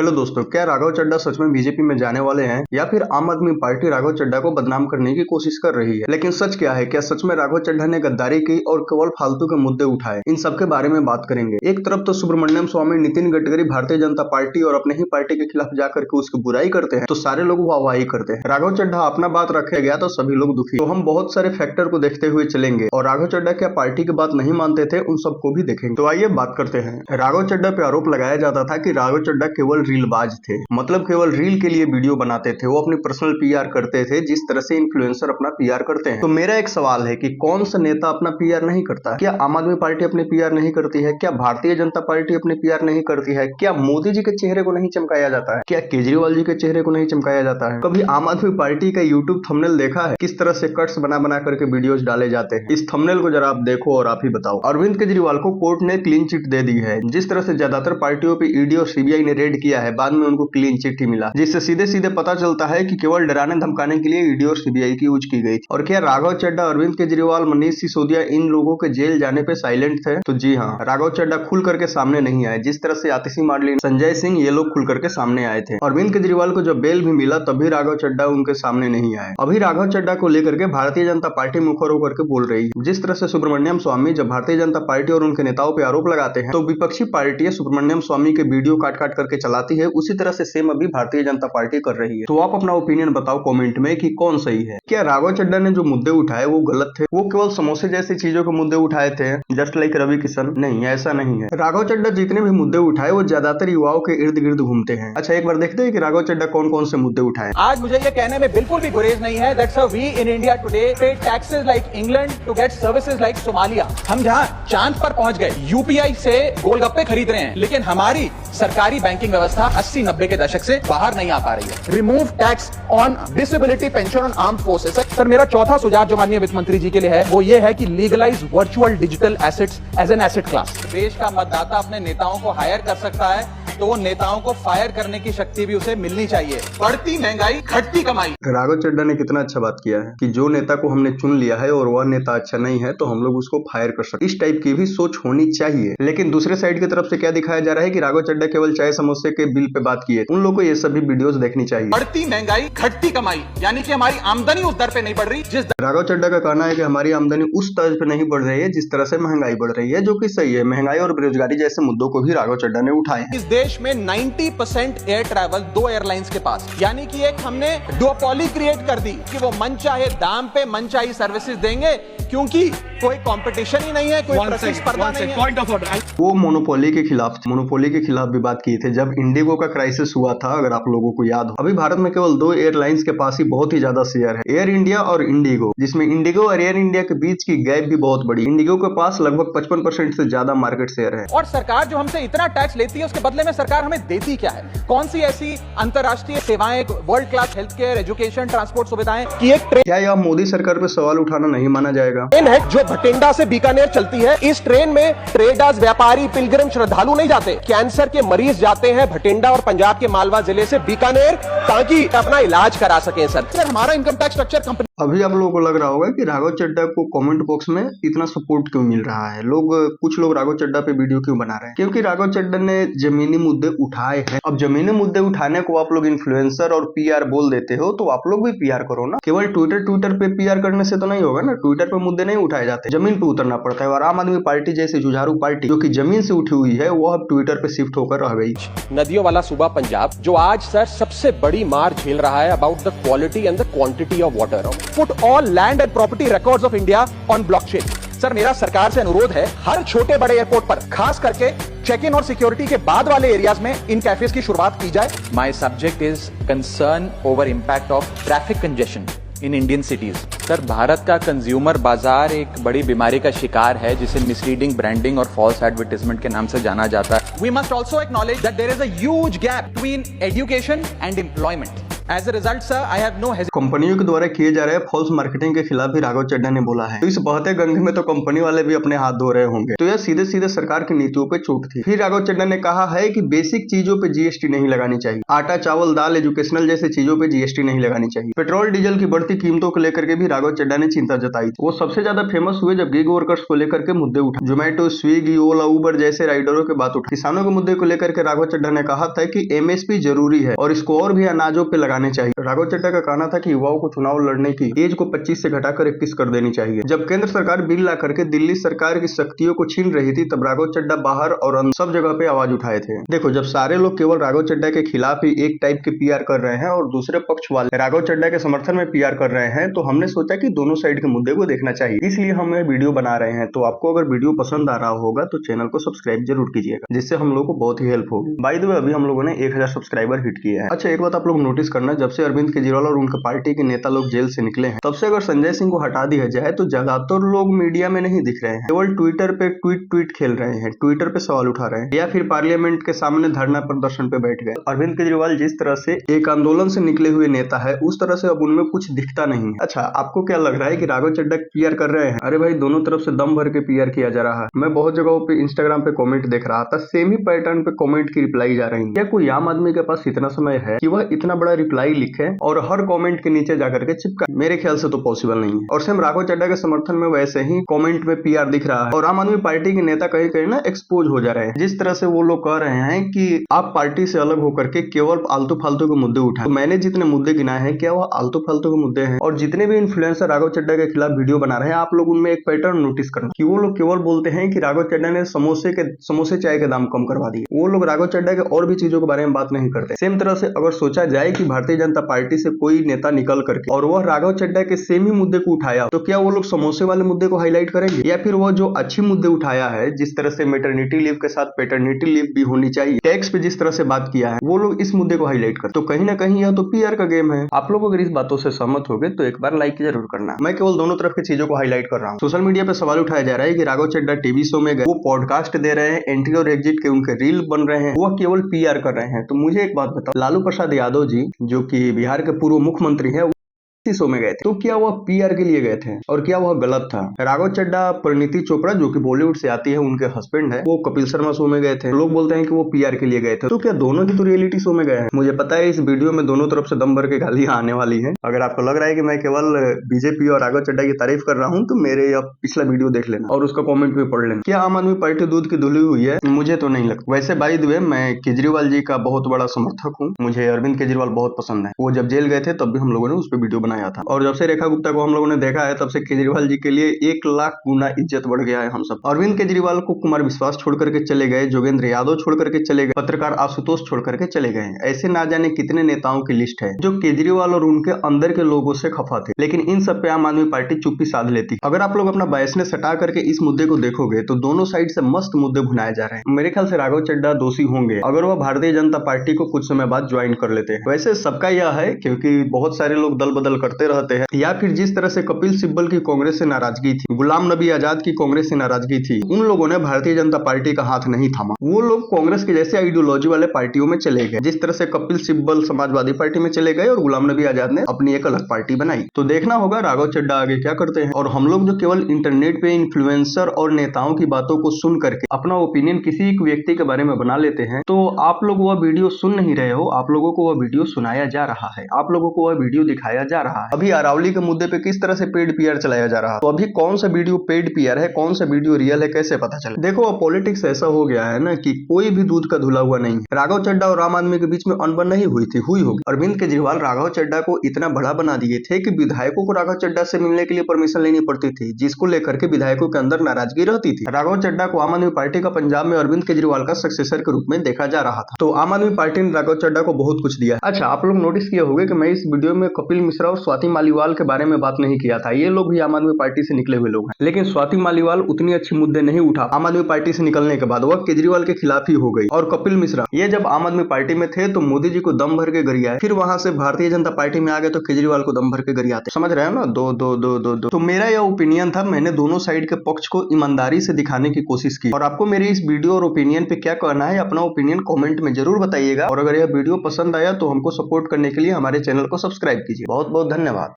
Hello दोस्तों, क्या राघव चड्ढा सच में बीजेपी में जाने वाले हैं या फिर आम आदमी पार्टी राघव चड्ढा को बदनाम करने की कोशिश कर रही है? लेकिन सच क्या है? क्या सच में राघव चड्ढा ने गद्दारी की और केवल फालतू के मुद्दे उठाए? इन सब के बारे में बात करेंगे। एक तरफ तो सुब्रमण्यम स्वामी, नितिन गडकरी भारतीय जनता पार्टी और अपने ही पार्टी के खिलाफ जाकर के उसकी बुराई करते हैं तो सारे लोग वाहवाही करते हैं। राघव चड्ढा अपना बात रखे गया तो सभी लोग दुखी। तो हम बहुत सारे फैक्टर को देखते हुए चलेंगे और राघव चड्ढा क्या पार्टी की बात नहीं मानते थे उन सबको भी देखेंगे। तो आइए बात करते हैं। राघव चड्ढा पे आरोप लगाया जाता था कि राघव चड्ढा केवल रीलबाज थे, मतलब केवल रील के लिए वीडियो बनाते थे। वो अपनी पर्सनल पीआर करते थे जिस तरह से इन्फ्लुएंसर अपना पीआर करते हैं। तो मेरा एक सवाल है कि कौन सा नेता अपना पीआर नहीं करता? क्या आम आदमी पार्टी अपने पीआर नहीं करती है? क्या भारतीय जनता पार्टी अपने पीआर नहीं करती है? क्या मोदी जी के चेहरे को नहीं चमकाया जाता है? क्या केजरीवाल जी के चेहरे को नहीं चमकाया जाता है? कभी आम आदमी पार्टी का यूट्यूब थंबनेल देखा है? किस तरह से कट्स बना बना करके वीडियोस डाले जाते हैं। इस थंबनेल को जरा आप देखो और आप ही बताओ। अरविंद केजरीवाल को कोर्ट ने क्लीन चिट दे दी है। जिस तरह से ज्यादातर पार्टियों पे ईडी और सीबीआई ने रेड किया है, बाद में उनको क्लीन चिट ही मिला, जिससे सीधे सीधे पता चलता है कि केवल डराने धमकाने के लिए ईडी और सीबीआई की यूज की गई थी। और क्या राघव चड्ढा, अरविंद केजरीवाल, मनीष सिसोदिया इन लोगों के जेल जाने पे साइलेंट थे? तो जी हाँ, राघव चड्ढा खुल करके सामने नहीं आए। जिस तरह से आतिशी मार्लिन, संजय सिंह ये लोग खुल करके सामने आए थे। अरविंद केजरीवाल को जब बेल भी मिला तब भी राघव चड्ढा उनके सामने नहीं आए। अभी राघव चड्ढा को लेकर के भारतीय जनता पार्टी मुखर होकर के बोल रही है। जिस तरह से सुब्रमण्यम स्वामी जब भारतीय जनता पार्टी और उनके नेताओं पे आरोप लगाते हैं तो विपक्षी पार्टियां सुब्रमण्यम स्वामी के वीडियो काट काट करके चलाती है, उसी तरह से सेम अभी भारतीय जनता पार्टी कर रही है। तो आप अपना ओपिनियन बताओ कमेंट में कि कौन सही है। क्या राघव चड्ढा ने जो मुद्दे उठाए वो गलत थे? वो केवल समोसे जैसी चीजों के मुद्दे उठाए थे, जस्ट लाइक रवि किशन? नहीं, ऐसा नहीं है। राघव चड्ढा जितने भी मुद्दे उठाए वो ज्यादातर युवाओं के इर्द गिर्द घूमते हैं। अच्छा, एक बार देखते हैं कि राघव चड्ढा कौन कौन से मुद्दे उठाए। आज मुझे ये कहने में बिल्कुल भी गुरेज नहीं है that's we in India today pay taxes like England to get services like Somalia. हम जहां चांद पर पहुंच गए, यूपीआई से गोलगप्पे खरीद रहे हैं, लेकिन हमारी सरकारी बैंकिंग व्यवस्था 80-90 के दशक से बाहर नहीं आ पा रही है। Remove tax on disability pension on armed forces. Sir, मेरा चौथा सुझाव जो माननीय वित्त मंत्री जी के लिए है वो ये है कि legalize virtual digital assets as an asset class. देश का मतदाता अपने नेताओं को हायर कर सकता है तो वो नेताओं को फायर करने की शक्ति भी उसे मिलनी चाहिए। बढ़ती महंगाई, घटती कमाई। राघव चड्ढा ने कितना अच्छा बात किया है कि जो नेता को हमने चुन लिया है और वह नेता अच्छा नहीं है तो हम लोग उसको फायर कर सकते। इस टाइप की भी सोच होनी चाहिए। लेकिन दूसरे साइड की तरफ से क्या दिखाया जा रहा है कि राघव चड्ढा केवल चाय समोसे के बिल पे बात किए। उन लोगों को ये सभी वीडियोस देखनी चाहिए। बढ़ती महंगाई, घटती कमाई, यानी कि हमारी आमदनी उस दर पे नहीं बढ़ रही जिस राघव चड्ढा का कहना है कि हमारी आमदनी उस तर्ज पे नहीं बढ़ रही है जिस तरह से महंगाई बढ़ रही है, जो कि सही है। महंगाई और बेरोजगारी जैसे मुद्दों को भी राघव चड्ढा ने उठाए। इस देश में 90% एयर ट्रैवल 2 एयरलाइंस के पास, यानी कि एक हमने डुओपोली क्रिएट कर दी कि वो मनचाहे दाम पे मनचाही सर्विसेज देंगे, क्योंकि कोई कंपटीशन ही नहीं है, कोई प्रतिस्पर्धा नहीं है। वो मोनोपोली के खिलाफ भी बात की थी जब इंडिगो का क्राइसिस हुआ था, अगर आप लोगों को याद हो। अभी भारत में केवल 2 एयरलाइंस के पास ही बहुत ही ज्यादा शेयर है, एयर इंडिया और इंडिगो, जिसमें इंडिगो और एयर इंडिया के बीच की गैप भी बहुत बड़ी। इंडिगो के पास लगभग 55% से ज्यादा मार्केट शेयर है। और सरकार जो हमसे इतना टैक्स लेती है उसके बदले में सरकार हमें देती क्या है? कौन सी ऐसी अंतर्राष्ट्रीय सेवाएं, world class health care, education, transport सुविधाएं की एक ट्रेन? क्या यह मोदी सरकार पे सवाल उठाना नहीं माना जाएगा? ट्रेन है जो भटिंडा से बीकानेर चलती है। इस ट्रेन में ट्रेडर्स, व्यापारी, पिलग्रिम, श्रद्धालु नहीं जाते। कैंसर के मरीज जाते हैं भटिंडा और पंजाब के मालवा जिले से बीकानेर ताकि अपना इलाज करा सकें। सर, हमारा इनकम टैक्स स्ट्रक्चर कंपनी। अभी आप लोगों को लग रहा होगा कि राघव चड्ढा को कमेंट बॉक्स में इतना सपोर्ट क्यों मिल रहा है। कुछ लोग राघव चड्ढा पे वीडियो क्यों बना रहे हैं? क्योंकि राघव चड्ढा ने जमीनी मुद्दे उठाए हैं। अब जमीनी मुद्दे उठाने को आप लोग इन्फ्लुएंसर और पीआर बोल देते हो, तो आप लोग भी पीआर करो ना। केवल ट्विटर पे पीआर करने से तो नहीं होगा ना। ट्विटर पे मुद्दे नहीं उठाए जाते, जमीन पे उतरना पड़ता है। और आम आदमी पार्टी जैसी जुझारू पार्टी जो कि जमीन से उठी हुई है, वो अब ट्विटर पे शिफ्ट होकर रह गई। नदियों वाला सूबा पंजाब जो आज सर सबसे बड़ी मार झेल रहा है about the quality and the quantity of water. Put all land and property records of India on blockchain. Sir, मेरा सरकार से अनुरोध है, हर छोटे बड़े एयरपोर्ट पर खास करके चेक इन और सिक्योरिटी के बाद वाले एरियाज में इन कैफेज की शुरुआत की जाए। My subject is concern over impact of traffic congestion in Indian cities. Sir, Bharat का कंज्यूमर बाजार एक बड़ी बीमारी का शिकार है जिसे मिसलीडिंग ब्रांडिंग और फॉल्स एडवर्टाइजमेंट के नाम से जाना जाता है। We must also acknowledge that there is a huge gap between education and employment. As a result, sir, I have no hesitation. कंपनियों के द्वारा किए जा रहे फॉल्स मार्केटिंग के खिलाफ भी राघव चड्ढा ने बोला है। तो इस बहते गंगे में तो कंपनी वाले भी अपने हाथ धो रहे होंगे। तो यह सीधे सीधे सरकार की नीतियों पे चोट थी। फिर राघव चड्ढा ने कहा है कि बेसिक चीजों पे जीएसटी नहीं लगानी चाहिए। आटा, चावल, दाल, एजुकेशनल जैसे चीजों पे जीएसटी नहीं लगानी चाहिए। पेट्रोल डीजल की बढ़ती कीमतों को लेकर के भी राघव चड्ढा ने चिंता जताई। वो सबसे ज्यादा फेमस हुए जब गिग वर्कर्स को लेकर के मुद्दे उठा। जोमेटो, स्विगी, ओला, उबर जैसे राइडरों की बात उठी। किसानों के मुद्दे को लेकर के राघव चड्ढा ने कहा था कि एमएसपी जरूरी है और इसको और भी अनाजों पे लगाने चाहिए। राघव चड्ढा का कहना था कि युवाओं को चुनाव लड़ने की एज को 25 से घटाकर 21 कर देनी चाहिए। जब केंद्र सरकार बिल ला करके दिल्ली सरकार की शक्तियों को छीन रही थी, तब राघव चड्ढा बाहर और सब जगह पे आवाज उठाए थे। देखो, जब सारे लोग केवल राघव चड्ढा के खिलाफ ही एक टाइप के पीआर कर रहे हैं और दूसरे पक्ष वाले राघव चड्ढा के समर्थन में पीआर कर रहे हैं, तो हमने सोचा कि दोनों साइड के मुद्दे को देखना चाहिए, इसलिए हम ये वीडियो बना रहे हैं। तो आपको अगर वीडियो पसंद आ रहा होगा तो चैनल को सब्सक्राइब जरूर कीजिएगा, जिससे हम लोग को बहुत ही हेल्प होगी। बाय द वे, अभी हम लोगों ने 1000 सब्सक्राइबर हिट किए हैं। अच्छा, एक बात आप लोग नोटिस करना, जब से अरविंद केजरीवाल और उनके पार्टी के नेता लोग जेल से निकले हैं, तब से अगर संजय सिंह को हटा दिया जाए तो ज्यादातर लोग मीडिया में नहीं दिख रहे हैं। केवल ट्विटर पे ट्वीट खेल रहे हैं, ट्विटर पे सवाल उठा रहे हैं, या फिर पार्लियामेंट के सामने धरना प्रदर्शन पे बैठ गए। अरविंद केजरीवाल जिस तरह से एक आंदोलन से निकले हुए नेता है, उस तरह से अब उनमें कुछ दिखता नहीं है। अच्छा, आपको क्या लग रहा है कि राघव चड्ढा पीआर कर रहे हैं? अरे भाई, दोनों तरफ से दम भर के पीआर किया जा रहा है। मैं बहुत जगहों पे इंस्टाग्राम पे कमेंट देख रहा था, सेम ही पैटर्न पे कमेंट की रिप्लाई जा रही है। क्या कोई आम आदमी के पास इतना समय है कि वह इतना बड़ा रिप्लाई लिखे और हर कमेंट के नीचे जाकर के चिपका? मेरे ख्याल से तो पॉसिबल नहीं है। और सेम राघव चड्ढा के समर्थन में वैसे ही कमेंट में पीआर दिख रहा है और आम आदमी पार्टी के नेता कहीं कहीं ना एक्सपोज हो जा रहे हैं। जिस तरह से वो लोग कह रहे हैं कि आप पार्टी से अलग होकर के केवल आलतू फालतू के मुद्दे उठाए। तो मैंने जितने मुद्दे गिनाए हैं, क्या वो आलतू फालतू के मुद्दे हैं? और जितने भी इन्फ्लुएंसर राघव चड्ढा के खिलाफ वीडियो बना रहे हैं, आप लोग उनमें एक पैटर्न नोटिस करना कि वो लोग केवल बोलते हैं कि राघव चड्ढा ने समोसे चाय के दाम कम करवा दिए। वो लोग राघव चड्ढा के और भी चीजों के बारे में बात नहीं करते। सेम तरह से अगर सोचा जाए कि भारतीय जनता पार्टी से कोई नेता निकल करके और वह राघव चड्ढा के सेम ही मुद्दे को उठाया, तो क्या वो लोग समोसे वाले मुद्दे को हाईलाइट करेंगे? या फिर वो जो अच्छी मुद्दे उठाया है, जिस तरह से मैटरनिटी लीव के साथ पैटर्निटी लीव भी होनी चाहिए, टैक्स पे जिस तरह से बात किया है, वो लोग इस मुद्दे को हाईलाइट कर। तो कहीं ना कहीं यह तो पीआर का गेम है। आप लोग अगर इस बातों से सहमत हो गए तो एक बार लाइक जरूर करना। मैं केवल दोनों तरफ की चीजों को हाईलाइट कर रहा हूँ। सोशल मीडिया पे सवाल उठाया जा रहा है कि राघव चड्ढा टीवी शो में गए, वो पॉडकास्ट दे रहे हैं, एंट्री और एग्जिट के उनके रील बन रहे हैं, वो केवल पीआर कर रहे हैं। तो मुझे एक बात बताओ, लालू प्रसाद यादव जी, जो कि बिहार के पूर्व मुख्यमंत्री है, शो में गए थे, तो क्या वह पीआर के लिए गए थे और क्या वह गलत था? राघव चड्ढा परिणीति चोपड़ा, जो कि बॉलीवुड से आती है, उनके हस्बैंड है, वो कपिल शर्मा शो में गए थे। लोग बोलते हैं कि वो पीआर के लिए गए थे। तो क्या दोनों ही तो रियलिटी शो में गए हैं? मुझे पता है इस वीडियो में दोनों तरफ से दम भर के गालियां आने वाली है। अगर आपको लग रहा है कि मैं केवल बीजेपी और राघव चड्ढा की तारीफ कर रहा हूँ, तो मेरे पिछला वीडियो देख लेना और उसका कॉमेंट भी पढ़ लेना। क्या आम आदमी पार्टी दूध की धुली हुई है? मुझे तो नहीं लगता। वैसे बाय द वे, मैं केजरीवाल जी का बहुत बड़ा समर्थक हूँ। मुझे अरविंद केजरीवाल बहुत पसंद है। वो जब जेल गए थे तब भी हम लोगों ने उस पर वीडियो बनाया था, और जब से रेखा गुप्ता को हम लोगों ने देखा है, तब से केजरीवाल जी के लिए 1 लाख गुना इज्जत बढ़ गया है हम सब। अरविंद केजरीवाल को कुमार विश्वास छोड़ करके चले गए, जोगेंद्र यादव छोड़ करके चले गए, पत्रकार आशुतोष छोड़ करके चले गए। ऐसे ना जाने कितने नेताओं की लिस्ट है जो केजरीवाल और उनके अंदर के लोगों से खफा थे, लेकिन इन सब पे आम आदमी पार्टी चुप्पी साध लेती। अगर आप लोग अपना बायसनेस हटा करके इस मुद्दे को देखोगे तो दोनों साइड से मस्त मुद्दे भुनाए जा रहे हैं। मेरे ख्याल से राघव चड्ढा दोषी होंगे अगर वह भारतीय जनता पार्टी को कुछ समय बाद ज्वाइन कर लेते हैं। वैसे सबका यह है, क्योंकि बहुत सारे लोग दल बदल करते रहते हैं, या फिर जिस तरह से कपिल सिब्बल की कांग्रेस से नाराजगी थी, गुलाम नबी आजाद की कांग्रेस से नाराजगी थी, उन लोगों ने भारतीय जनता पार्टी का हाथ नहीं थामा। वो लोग कांग्रेस के जैसे आइडियोलॉजी वाले पार्टियों में चले गए, जिस तरह से कपिल सिब्बल समाजवादी पार्टी में चले गए और गुलाम नबी आजाद ने अपनी एक अलग पार्टी बनाई। तो देखना होगा राघव चड्ढा आगे क्या करते हैं। और हम लोग जो केवल इंटरनेट पे इन्फ्लुएंसर और नेताओं की बातों को सुन करके अपना ओपिनियन किसी एक व्यक्ति के बारे में बना लेते हैं, तो आप लोग वह वीडियो सुन नहीं रहे हो, आप लोगों को वह वीडियो सुनाया जा रहा है, आप लोगों को वह वीडियो दिखाया जा रहा है। अभी अरावली के मुद्दे पे किस तरह से पेड पीआर चलाया जा रहा है, तो अभी कौन सा वीडियो पेड पीआर है, कौन सा वीडियो रियल है, कैसे पता चले? देखो, अब पॉलिटिक्स ऐसा हो गया है ना कि कोई भी दूध का धुला हुआ नहीं है। राघव चड्ढा और आम आदमी के बीच में अनबन नहीं हुई थी, हुई होगी। अरविंद केजरीवाल राघव चड्ढा को इतना बड़ा बना दिए थे कि विधायकों को राघव चड्ढा से मिलने के लिए परमिशन लेनी पड़ती थी, जिसको लेकर के विधायकों के अंदर नाराजगी रहती थी। राघव चड्ढा को आम आदमी पार्टी का पंजाब में अरविंद केजरीवाल का सक्सेसर के रूप में देखा जा रहा था। तो आम आदमी पार्टी ने राघव चड्ढा को बहुत कुछ दिया। अच्छा, आप लोग नोटिस किए होंगे कि मैं इस वीडियो में कपिल मिश्रा और स्वाति मालीवाल के बारे में बात नहीं किया था। ये लोग भी आम आदमी पार्टी से निकले हुए लोग हैं, लेकिन स्वाति मालीवाल उतनी अच्छी मुद्दे नहीं उठा। आम आदमी पार्टी से निकलने के बाद वह केजरीवाल के खिलाफ ही हो गई। और कपिल मिश्रा, ये जब आम आदमी पार्टी में थे तो मोदी जी को दम भर के गरियाए, फिर वहां से भारतीय जनता पार्टी में आ गए तो केजरीवाल को दम भर के गरियाते। समझ रहे हो ना? दो दो दो दो दो। तो मेरा यह ओपिनियन था, मैंने दोनों साइड के पक्ष को ईमानदारी से दिखाने की कोशिश की। और आपको मेरी इस वीडियो और ओपिनियन पे क्या कहना है, अपना ओपिनियन कमेंट में जरूर बताइएगा। और अगर यह वीडियो पसंद आया तो हमको सपोर्ट करने के लिए हमारे चैनल को सब्सक्राइब कीजिए। बहुत बहुत धन्यवाद।